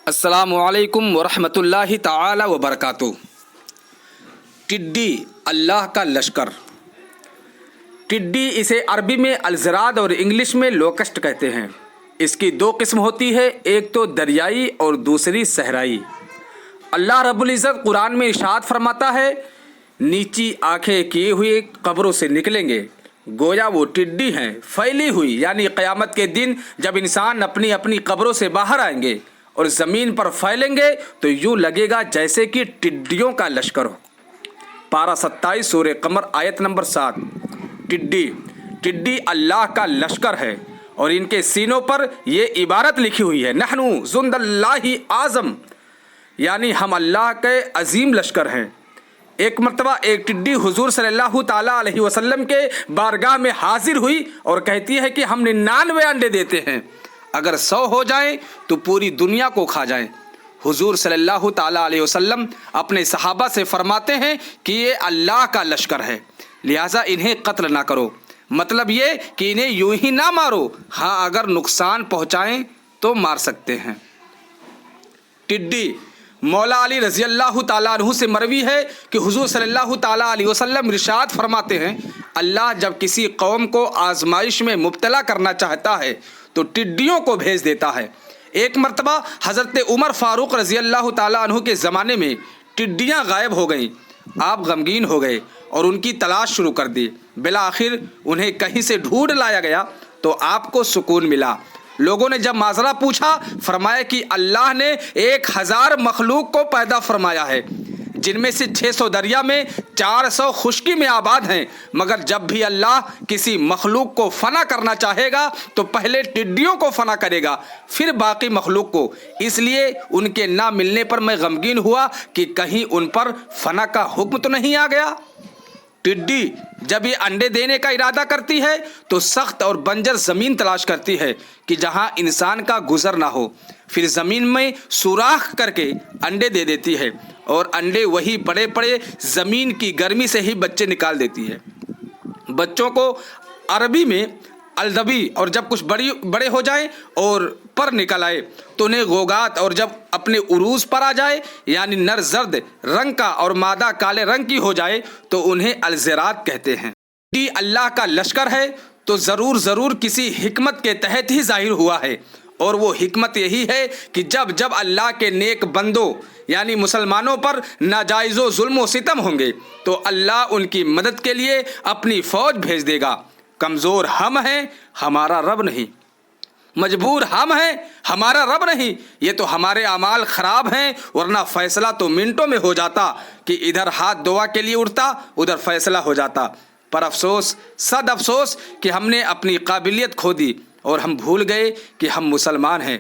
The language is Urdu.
السلام علیکم ورحمۃ اللہ تعالی وبرکاتہ۔ ٹڈی اللہ کا لشکر۔ ٹڈی اسے عربی میں الزراد اور انگلش میں لوکسٹ کہتے ہیں۔ اس کی دو قسم ہوتی ہے، ایک تو دریائی اور دوسری صحرائی۔ اللہ رب العزت قرآن میں ارشاد فرماتا ہے، نیچی آنکھیں کیے ہوئے قبروں سے نکلیں گے، گویا وہ ٹڈی ہیں پھیلی ہوئی، یعنی قیامت کے دن جب انسان اپنی اپنی قبروں سے باہر آئیں گے اور زمین پر پھیلیں گے تو یوں لگے گا جیسے کہ ٹڈیوں کا لشکر ہو۔ پارہ 27 سورہ قمر آیت نمبر 7۔ ٹڈی اللہ کا لشکر ہے اور ان کے سینوں پر یہ عبارت لکھی ہوئی ہے، نحنو جند اللہ اعظم، یعنی ہم اللہ کے عظیم لشکر ہیں۔ ایک مرتبہ ایک ٹڈی حضور صلی اللہ تعالیٰ علیہ وسلم کے بارگاہ میں حاضر ہوئی اور کہتی ہے کہ ہم 99 انڈے دیتے ہیں، اگر 100 ہو جائیں تو پوری دنیا کو کھا جائیں۔ حضور صلی اللہ تعالیٰ علیہ وسلم اپنے صحابہ سے فرماتے ہیں کہ یہ اللہ کا لشکر ہے، لہٰذا انہیں قتل نہ کرو، مطلب یہ کہ انہیں یوں ہی نہ مارو، ہاں اگر نقصان پہنچائیں تو مار سکتے ہیں۔ ٹڈی مولا علی رضی اللہ تعالیٰ عنہ سے مروی ہے کہ حضور صلی اللہ تعالیٰ علیہ وسلم ارشاد فرماتے ہیں، اللہ جب کسی قوم کو آزمائش میں مبتلا کرنا چاہتا ہے تو ٹڈیوں کو بھیج دیتا ہے۔ ایک مرتبہ حضرت عمر فاروق رضی اللہ تعالیٰ عنہ کے زمانے میں ٹڈیاں غائب ہو گئیں۔ آپ غمگین ہو گئے اور ان کی تلاش شروع کر دی۔ بالآخر انہیں کہیں سے ڈھونڈ لایا گیا تو آپ کو سکون ملا۔ لوگوں نے جب معذرہ پوچھا، فرمایا کہ اللہ نے 1000 مخلوق کو پیدا فرمایا ہے، جن میں سے 600 دریا میں، 400 خشکی میں آباد ہیں، مگر جب بھی اللہ کسی مخلوق کو فنا کرنا چاہے گا تو پہلے ٹڈیوں کو فنا کرے گا، پھر باقی مخلوق کو۔ اس لیے ان کے نہ ملنے پر میں غمگین ہوا کہ کہیں ان پر فنا کا حکم تو نہیں آ گیا۔ ٹڈی جب یہ انڈے دینے کا ارادہ کرتی ہے تو سخت اور بنجر زمین تلاش کرتی ہے کہ جہاں انسان کا گزر نہ ہو، پھر زمین میں سوراخ کر کے انڈے دے دیتی ہے اور انڈے وہی پڑے پڑے زمین کی گرمی سے ہی بچے نکال دیتی ہے۔ بچوں کو عربی میں الدبی، اور جب کچھ بڑے ہو جائیں اور پر نکل آئے تو انہیں غوگات، اور جب اپنے عروج پر آ جائے یعنی نر زرد رنگ کا اور مادہ کالے رنگ کی ہو جائے تو انہیں الزرات کہتے ہیں۔ ٹڈی اللہ کا لشکر ہے تو ضرور کسی حکمت کے تحت ہی ظاہر ہوا ہے، اور وہ حکمت یہی ہے کہ جب اللہ کے نیک بندوں یعنی مسلمانوں پر ناجائز و ظلم و ستم ہوں گے تو اللہ ان کی مدد کے لیے اپنی فوج بھیج دے گا۔ کمزور ہم ہیں، ہمارا رب نہیں، مجبور ہم ہیں، ہمارا رب نہیں، یہ تو ہمارے اعمال خراب ہیں، ورنہ فیصلہ تو منٹوں میں ہو جاتا کہ ادھر ہاتھ دعا کے لیے اٹھتا، ادھر فیصلہ ہو جاتا۔ پر افسوس، صد افسوس کہ ہم نے اپنی قابلیت کھو دی اور ہم بھول گئے کہ ہم مسلمان ہیں۔